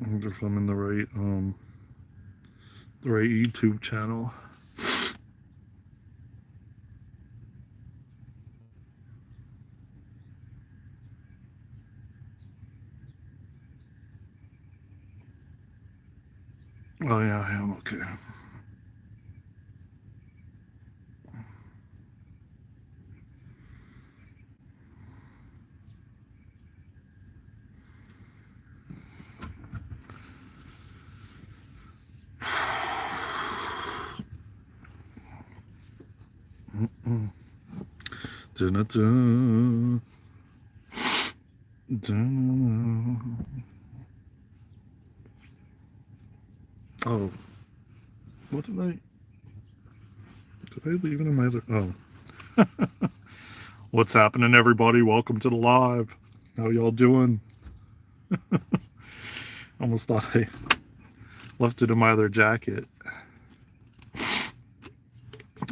If I'm in the right YouTube channel. Oh yeah, I am okay. Dun-dun-dun. Dun. Oh, what did I leave it in my other? Oh, what's happening, everybody? Welcome to the live. How y'all doing? Almost thought I left it in my other jacket.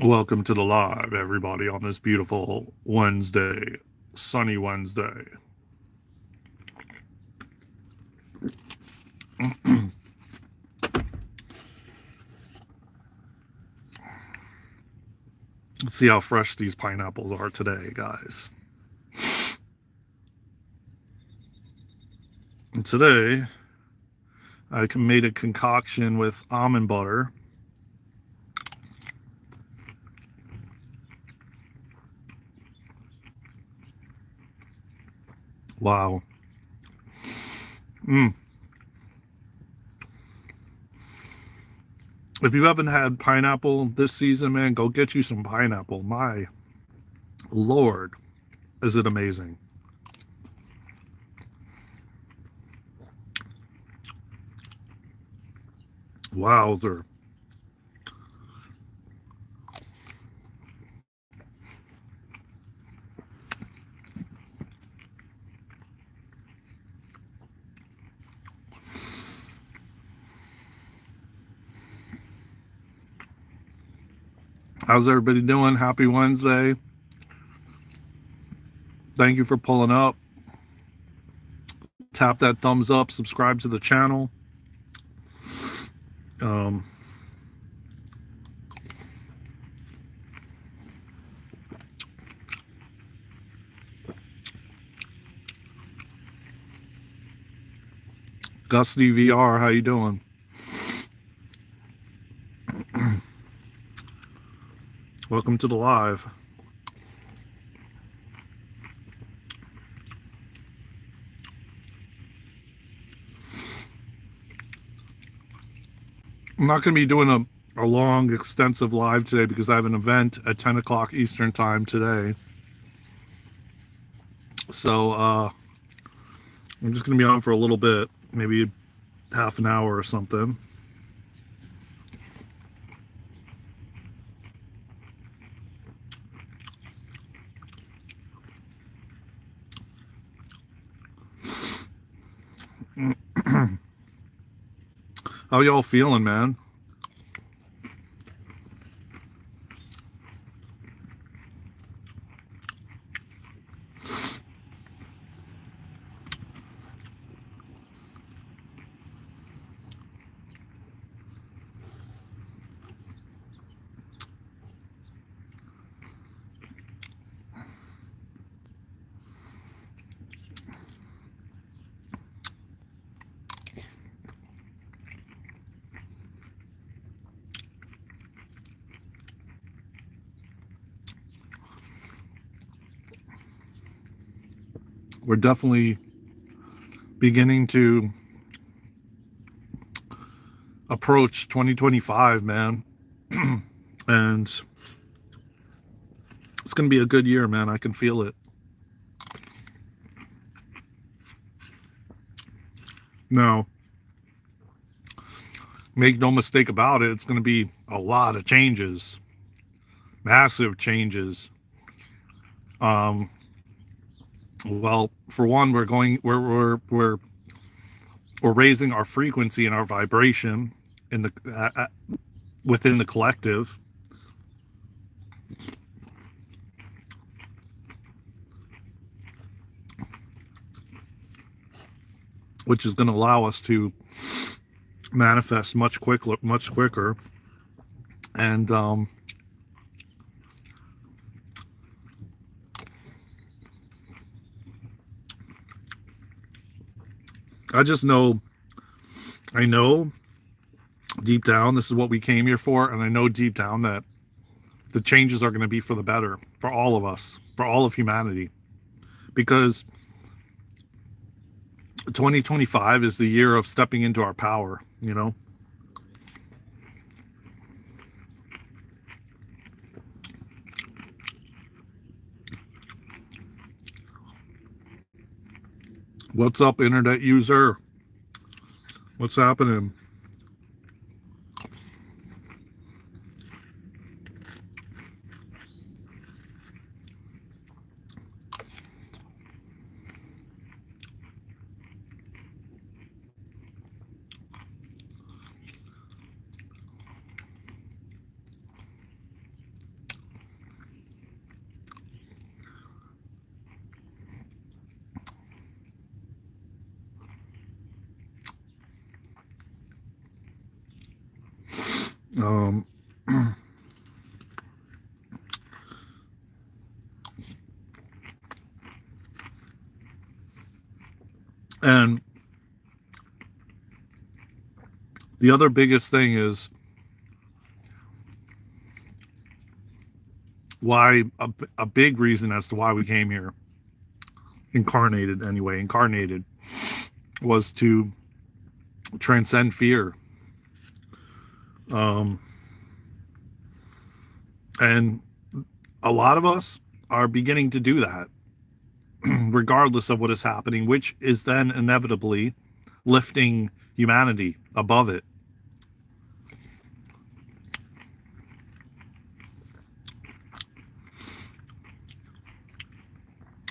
Welcome to the live, everybody, on this beautiful Wednesday, sunny Wednesday. Let's see how fresh these pineapples are today, guys. And today, I made a concoction with almond butter. Wow. If you haven't had pineapple this season, man, go get you some pineapple. My Lord, is it amazing. Wowzer. How's everybody doing? Happy Wednesday. Thank you for pulling up. Tap that thumbs up, subscribe to the channel. Gusty VR, how you doing? Welcome to the live. I'm not going to be doing a long, extensive live today because I have an event at 10 o'clock Eastern time today. So I'm just going to be on for a little bit, maybe half an hour or something. How y'all feeling, man? we're definitely beginning to approach 2025, man. And it's going to be a good year, man. I can feel it. Now, make no mistake about it, it's going to be a lot of changes, massive changes. Well, for one, we're raising our frequency and our vibration in the within the collective. Which is going to allow us to manifest much quicker. And I know deep down this is what we came here for, and I know deep down that the changes are going to be for the better, for all of us, for all of humanity, because 2025 is the year of stepping into our power, you know. What's up, internet user? What's happening? And the other biggest thing is why a big reason as to why we came here, incarnated, was to transcend fear. And a lot of us are beginning to do that, regardless of what is happening, which is then inevitably lifting humanity above it.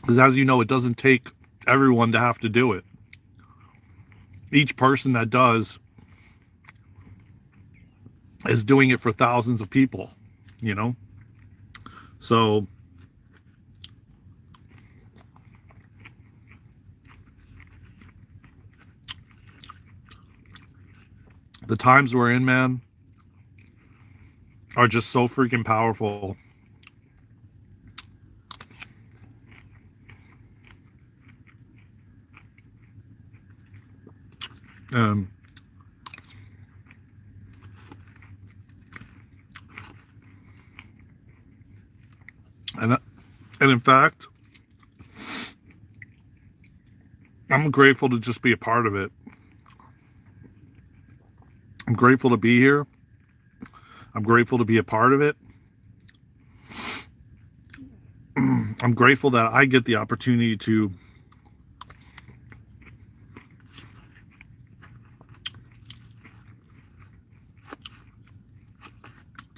Because as you know, it doesn't take everyone to have to do it. Each person that does is doing it for thousands of people, you know? So the times we're in, man, are just so freaking powerful. And in fact, I'm grateful to just be a part of it. I'm grateful to be here. I'm grateful to be a part of it. I'm grateful that I get the opportunity to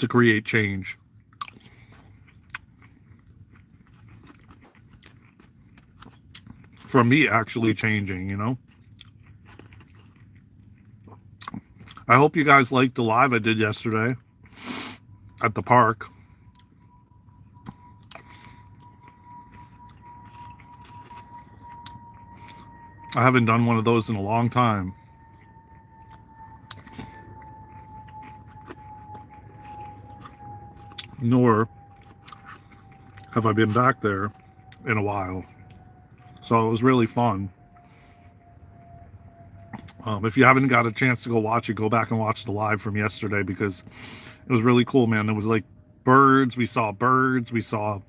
create change. From me actually changing, you know? I hope you guys liked the live I did yesterday at the park. I haven't done one of those in a long time. Nor have I been back there in a while. So it was really fun. If you haven't got a chance to go watch it, go back and watch the live from yesterday, because it was really cool, man. It was like birds. We saw birds. We saw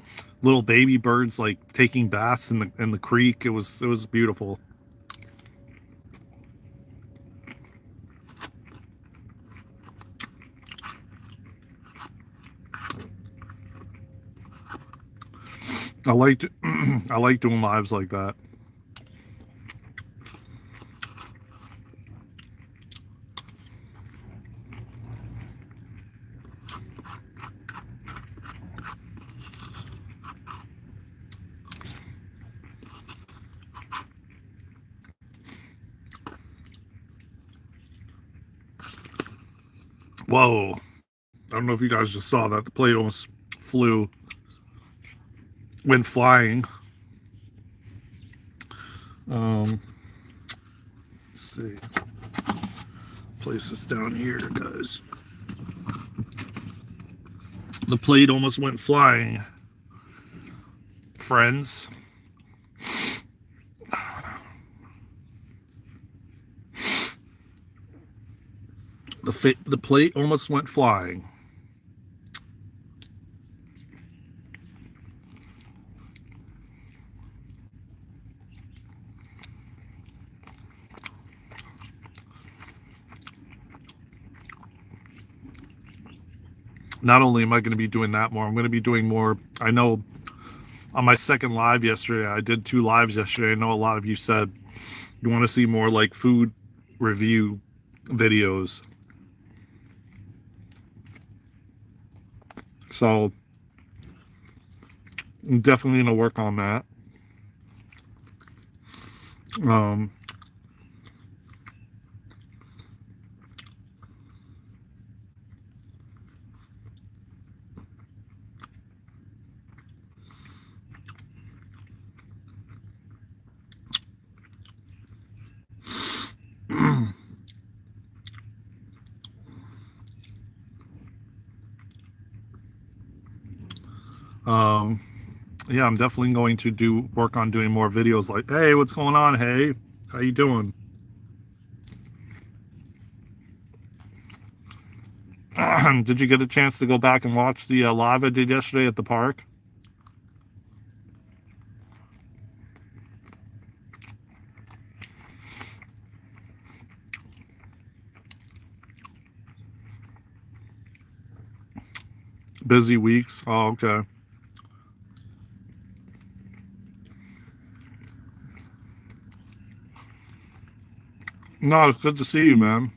little baby birds like taking baths in the creek. It was beautiful. I like I like doing lives like that. Whoa. I don't know if you guys just saw that. The plate almost went flying. Let's see. Place this down here, guys. The plate almost went flying. Friends. The plate almost went flying. Not only am I going to be doing that more, I'm going to be doing more. I know on my second live yesterday, I did 2 lives yesterday. I know a lot of you said you want to see more like food review videos. So I'm definitely going to work on that. Yeah, I'm definitely going to work on doing more videos like, hey, what's going on? Hey, how you doing? Did you get a chance to go back and watch the live I did yesterday at the park? Busy weeks. Oh, okay. No, it's good to see you, man.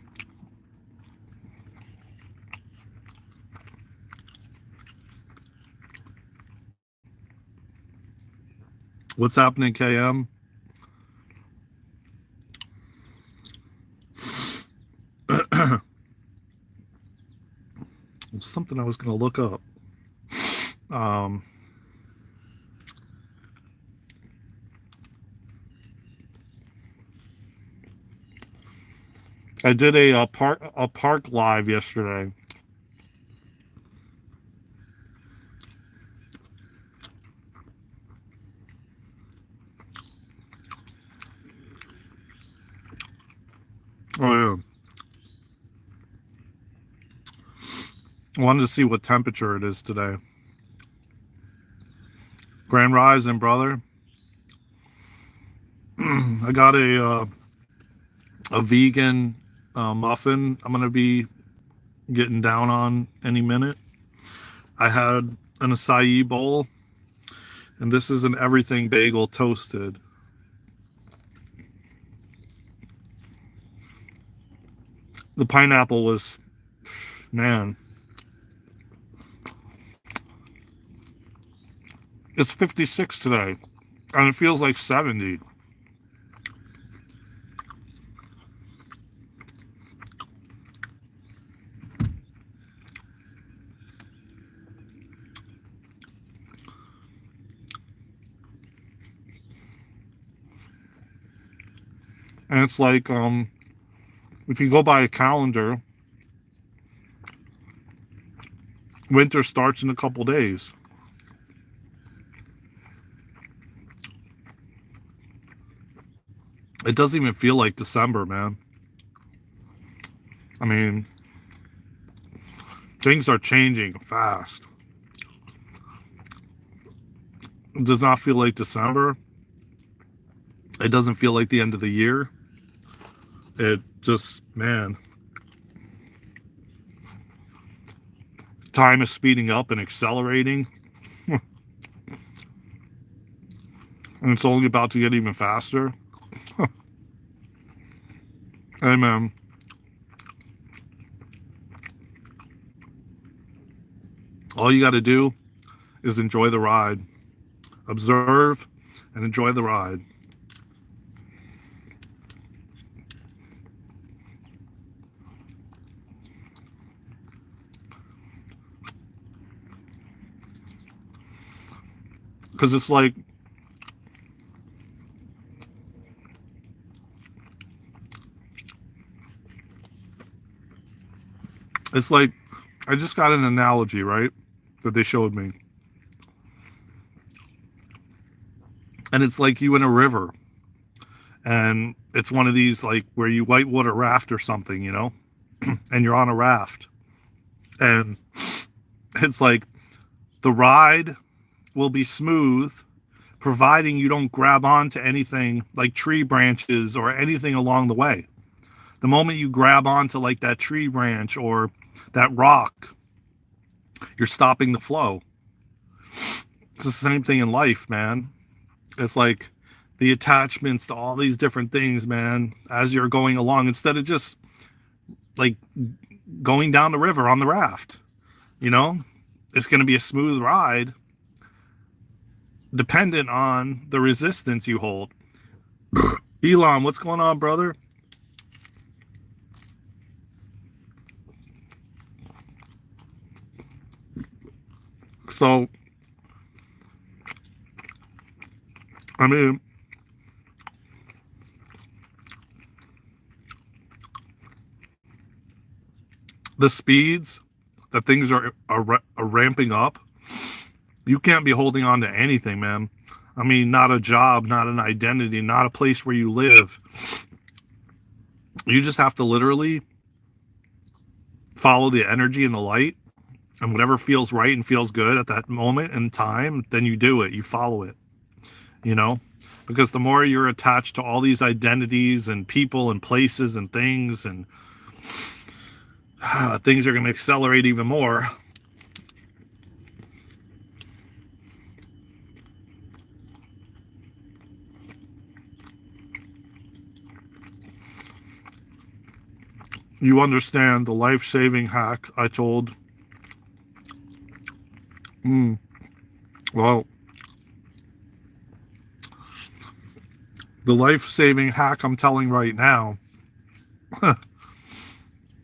What's happening, KM? It's something I was going to look up. I did a park live yesterday. Oh yeah. I wanted to see what temperature it is today. Grand Rising, brother. I got a vegan muffin I'm going to be getting down on any minute. I had an acai bowl, and this is an everything bagel toasted. The pineapple was, man. It's 56 today, and it feels like 70. And it's like, if you go by a calendar, winter starts in a couple days. It doesn't even feel like December, man. I mean, things are changing fast. It does not feel like December. It doesn't feel like the end of the year. It just, man, time is speeding up and accelerating. And it's only about to get even faster. Hey, man. All you got to do is enjoy the ride. Observe and enjoy the ride. Because it's like, I just got an analogy, right? That they showed me. And it's like you in a river. And it's one of these, like, where you whitewater raft or something, you know? And you're on a raft. And it's like the ride will be smooth, providing you don't grab onto anything like tree branches or anything along the way. The moment you grab onto like that tree branch or that rock, you're stopping the flow. It's the same thing in life, man. It's like the attachments to all these different things, man, as you're going along, instead of just like going down the river on the raft, you know, it's going to be a smooth ride dependent on the resistance you hold. Elon, what's going on, brother? So, I mean, the speeds that things are ramping up, you can't be holding on to anything, man. I mean, not a job, not an identity, not a place where you live. You just have to literally follow the energy and the light, and whatever feels right and feels good at that moment in time, then you do it, you follow it, you know? Because the more you're attached to all these identities and people and places and things, and things are going to accelerate even more. You understand the life-saving hack I told? Well, the life-saving hack I'm telling right now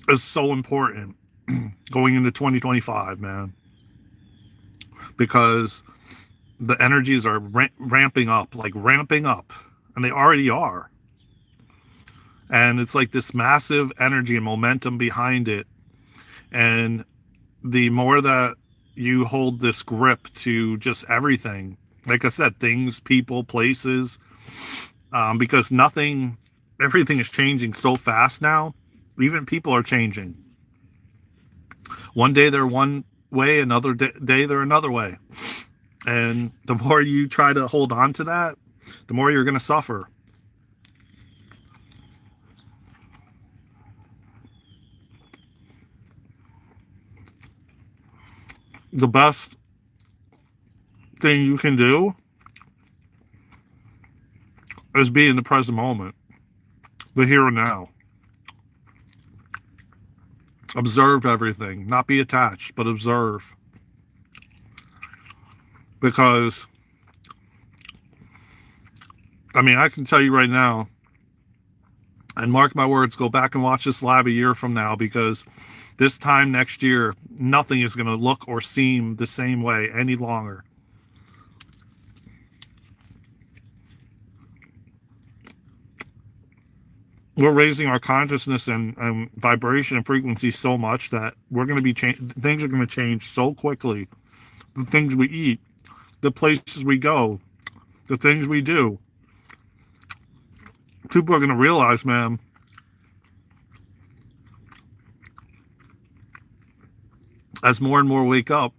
is so important going into 2025, man. Because the energies are ramping up, and they already are. And it's like this massive energy and momentum behind it. And the more that you hold this grip to just everything, like I said, things, people, places, because everything is changing so fast now. Even people are changing. One day they're one way, another day they're another way. And the more you try to hold on to that, the more you're going to suffer. The best thing you can do is be in the present moment, the here and now. Observe everything, not be attached, but observe. Because, I mean, I can tell you right now, and mark my words, go back and watch this live a year from now, because this time next year, nothing is going to look or seem the same way any longer. We're raising our consciousness and vibration and frequency so much that we're going to be things are going to change so quickly. The things we eat, the places we go, the things we do. People are going to realize, man, as more and more wake up,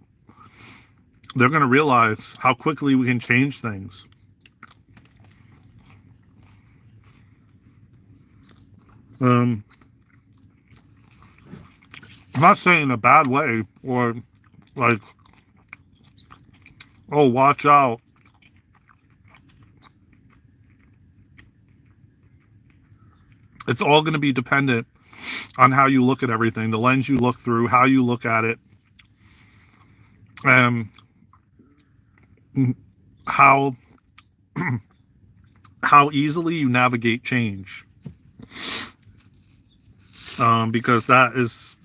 they're going to realize how quickly we can change things. I'm not saying in a bad way or like, oh, watch out. It's all going to be dependent on how you look at everything, the lens you look through, how you look at it, and how easily you navigate change. Because that is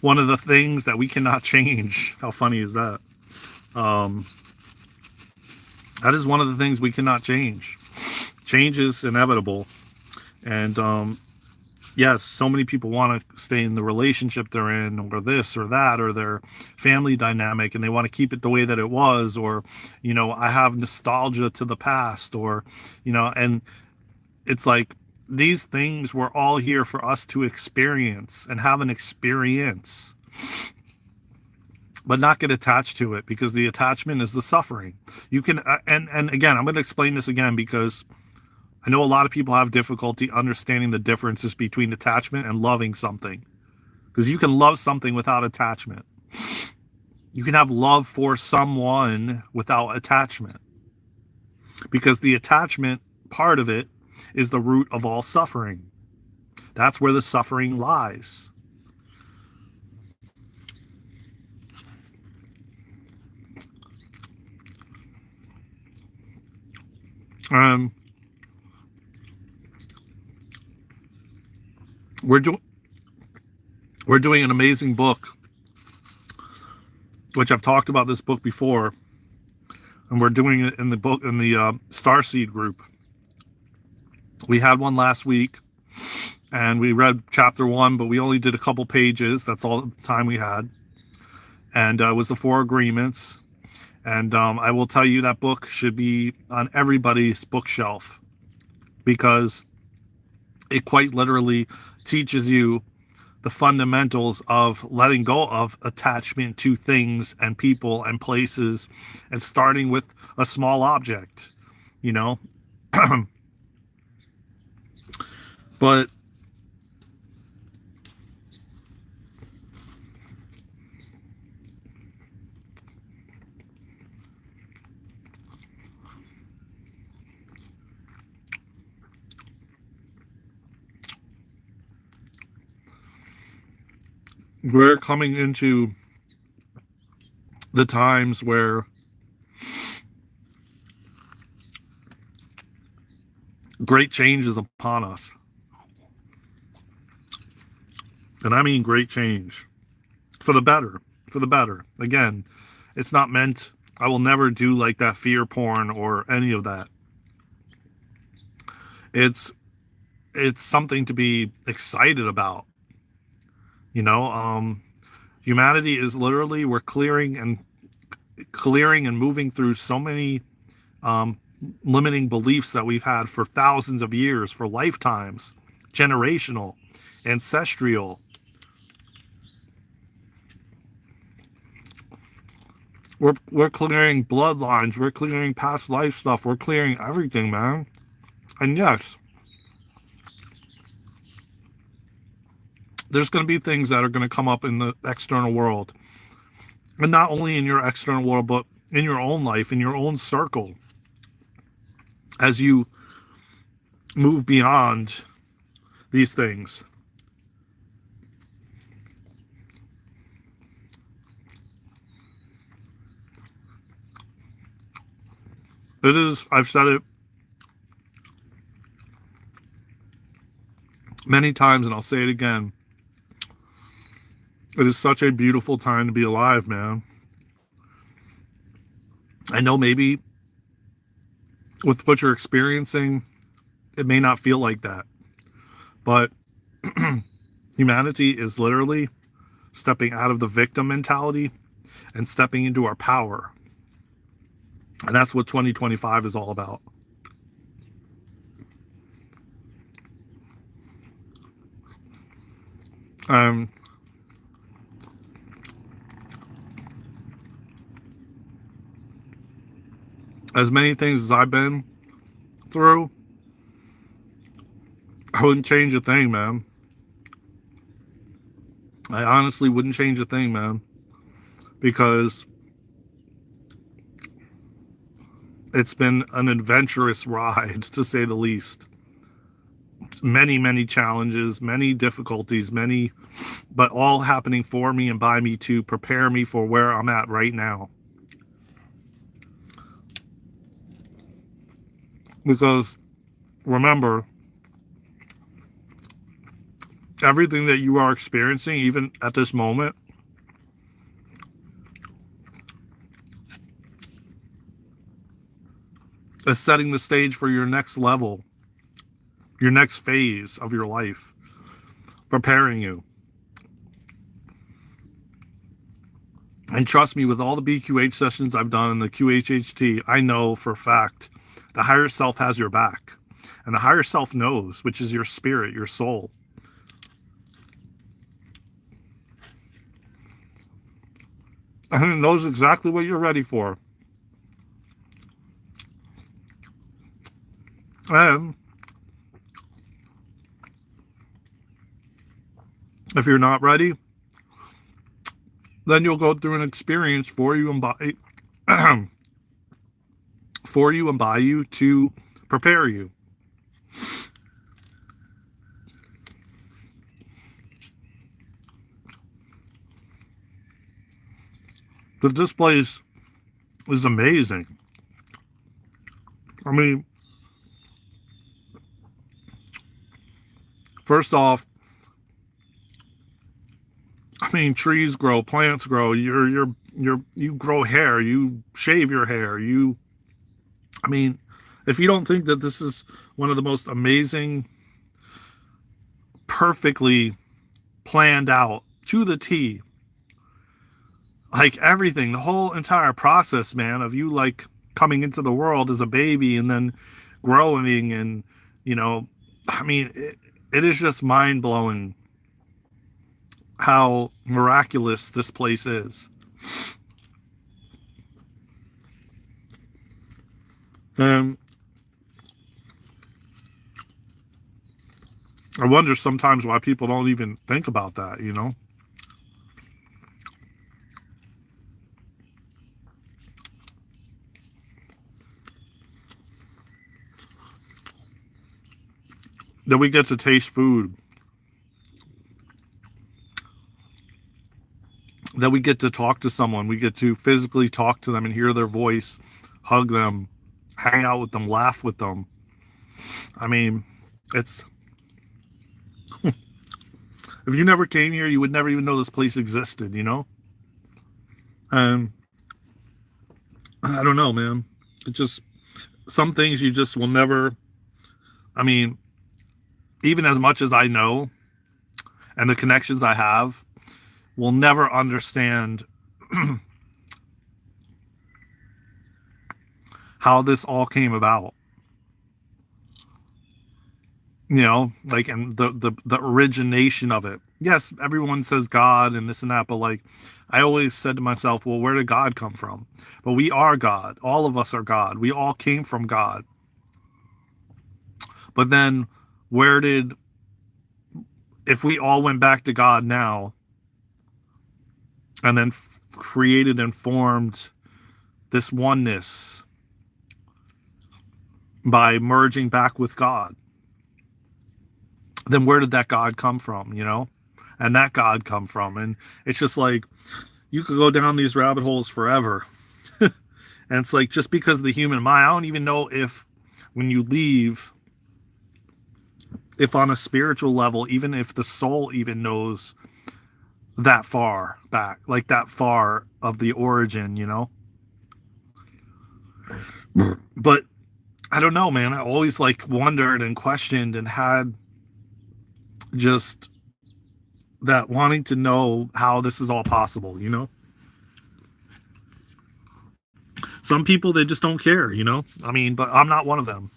one of the things that we cannot change. How funny is that? That is one of the things we cannot change. Change is inevitable. And yes, so many people want to stay in the relationship they're in, or this or that, or their family dynamic, and they want to keep it the way that it was, or, I have nostalgia to the past, or, and it's like these things were all here for us to experience and have an experience, but not get attached to it, because the attachment is the suffering. You can, and again, I'm going to explain this again, because I know a lot of people have difficulty understanding the differences between attachment and loving something, because you can love something without attachment. You can have love for someone without attachment, because the attachment part of it is the root of all suffering. That's where the suffering lies. We're doing an amazing book, which I've talked about this book before, and we're doing it in the Starseed group. We had one last week, and we read chapter 1, but we only did a couple pages. That's all the time we had, and it was the 4 agreements. And I will tell you, that book should be on everybody's bookshelf, because it quite literally teaches you the fundamentals of letting go of attachment to things and people and places, and starting with a small object, but we're coming into the times where great change is upon us. And I mean great change. For the better. For the better. Again, it's not meant, I will never do like that fear porn or any of that. It's something to be excited about. Humanity is literally, we're clearing and moving through so many limiting beliefs that we've had for thousands of years, for lifetimes, generational, ancestral. We're clearing bloodlines, we're clearing past life stuff, we're clearing everything, man. And yes, there's going to be things that are going to come up in the external world. And not only in your external world, but in your own life, in your own circle. As you move beyond these things. It is, I've said it many times, and I'll say it again. It is such a beautiful time to be alive, man. I know maybe with what you're experiencing, it may not feel like that. But humanity is literally stepping out of the victim mentality and stepping into our power. And that's what 2025 is all about. as many things as I've been through, I wouldn't change a thing, man. I honestly wouldn't change a thing, man, because it's been an adventurous ride, to say the least. Many, many challenges, many difficulties, but all happening for me and by me to prepare me for where I'm at right now. Because remember, everything that you are experiencing, even at this moment, is setting the stage for your next level, your next phase of your life, preparing you. And trust me, with all the BQH sessions I've done in the QHHT, I know for a fact the higher self has your back. And the higher self knows, which is your spirit, your soul. And it knows exactly what you're ready for. And if you're not ready, then you'll go through an experience for you and by you to prepare you. But this place is amazing. I mean, first off, trees grow, plants grow. You grow hair. You shave your hair. If you don't think that this is one of the most amazing, perfectly planned out to the T, like everything, the whole entire process, man, of you like coming into the world as a baby and then growing, and it is just mind blowing how miraculous this place is. And I wonder sometimes why people don't even think about that, That we get to taste food, that we get to talk to someone, we get to physically talk to them and hear their voice, hug them, hang out with them, laugh with them. It's if you never came here, you would never even know this place existed, And I don't know, man. It just, some things you just will never, even as much as I know and the connections I have, will never understand how this all came about. And the origination of it. Yes, everyone says God and this and that, but like, I always said to myself, well, where did God come from? But we are God. All of us are God. We all came from God. But then if we all went back to God now and then created and formed this oneness by merging back with God, then where did that God come from, and that God come from? And it's just like, you could go down these rabbit holes forever. And it's like, just because the human mind, I don't even know if when you leave, if on a spiritual level, even if the soul even knows that far back, like that far of the origin, But I don't know, man. I always like wondered and questioned and had just that wanting to know how this is all possible, Some people, they just don't care, but I'm not one of them,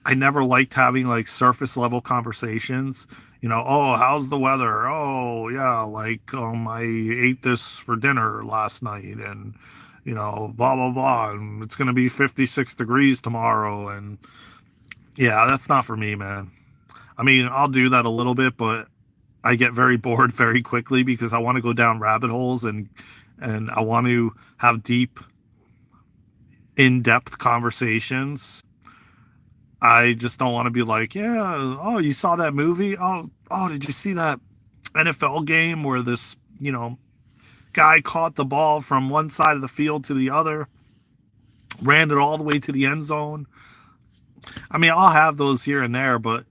I never liked having like surface level conversations, Oh, how's the weather? Oh, yeah, like, I ate this for dinner last night, and, blah, blah, blah, and it's going to be 56 degrees tomorrow. And yeah, that's not for me, man. I mean, I'll do that a little bit, but I get very bored very quickly because I want to go down rabbit holes, and I want to have deep, in-depth conversations. I just don't want to be like, yeah, oh, you saw that movie? Oh, did you see that NFL game where this, guy caught the ball from one side of the field to the other, ran it all the way to the end zone? I mean, I'll have those here and there, but,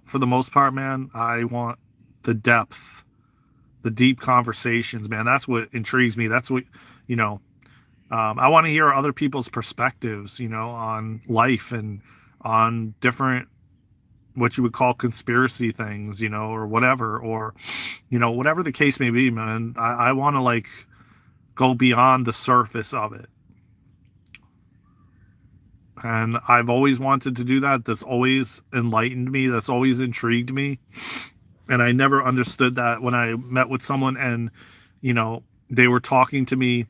for the most part, man, I want the depth, the deep conversations, man. That's what intrigues me. That's what, I want to hear other people's perspectives, on life and on different, what you would call conspiracy things, or whatever, or, whatever the case may be, man. I want to like go beyond the surface of it. And I've always wanted to do that. That's always enlightened me. That's always intrigued me. And I never understood that when I met with someone and, they were talking to me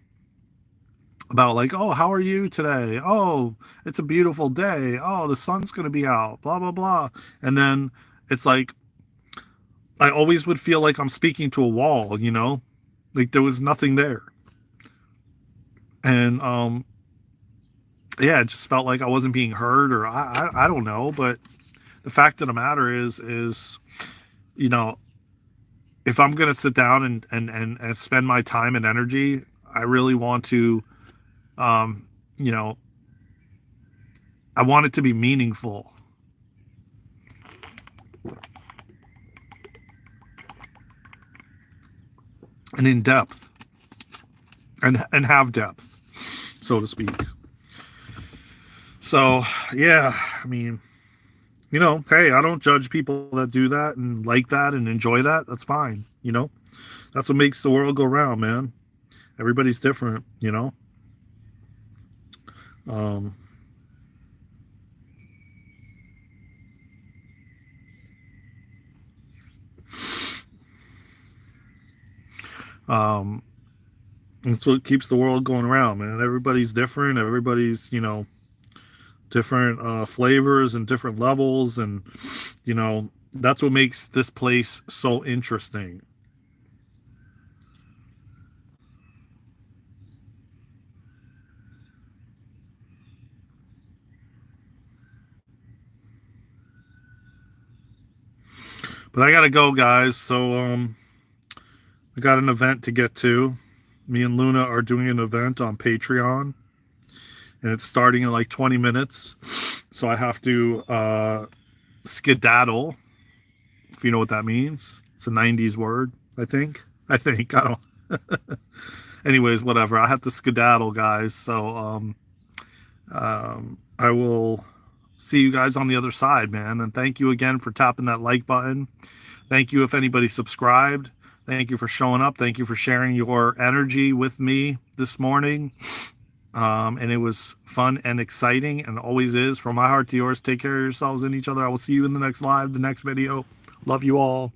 about like, oh, how are you today? Oh, it's a beautiful day. Oh, the sun's going to be out, blah, blah, blah. And then it's like, I always would feel like I'm speaking to a wall, like there was nothing there. And, yeah, it just felt like I wasn't being heard, or I don't know. But the fact of the matter is, if I'm going to sit down and spend my time and energy, I really want to, I want it to be meaningful. And in depth. And have depth, so to speak. So, yeah, I mean, hey, I don't judge people that do that and like that and enjoy that. That's fine. That's what makes the world go round, man. Everybody's different, That's what keeps the world going around, man. Everybody's different. Everybody's, different flavors and different levels. And, that's what makes this place so interesting. But I gotta go, guys. So, I got an event to get to. Me and Luna are doing an event on Patreon, and it's starting in like 20 minutes. So I have to skedaddle, if you know what that means. It's a 90s word, I think. I don't. Anyways, whatever. I have to skedaddle, guys. So I will see you guys on the other side, man. And thank you again for tapping that like button. Thank you if anybody subscribed. Thank you for showing up. Thank you for sharing your energy with me this morning. And it was fun and exciting, and always is. From my heart to yours, take care of yourselves and each other. I will see you in the next live, the next video. Love you all.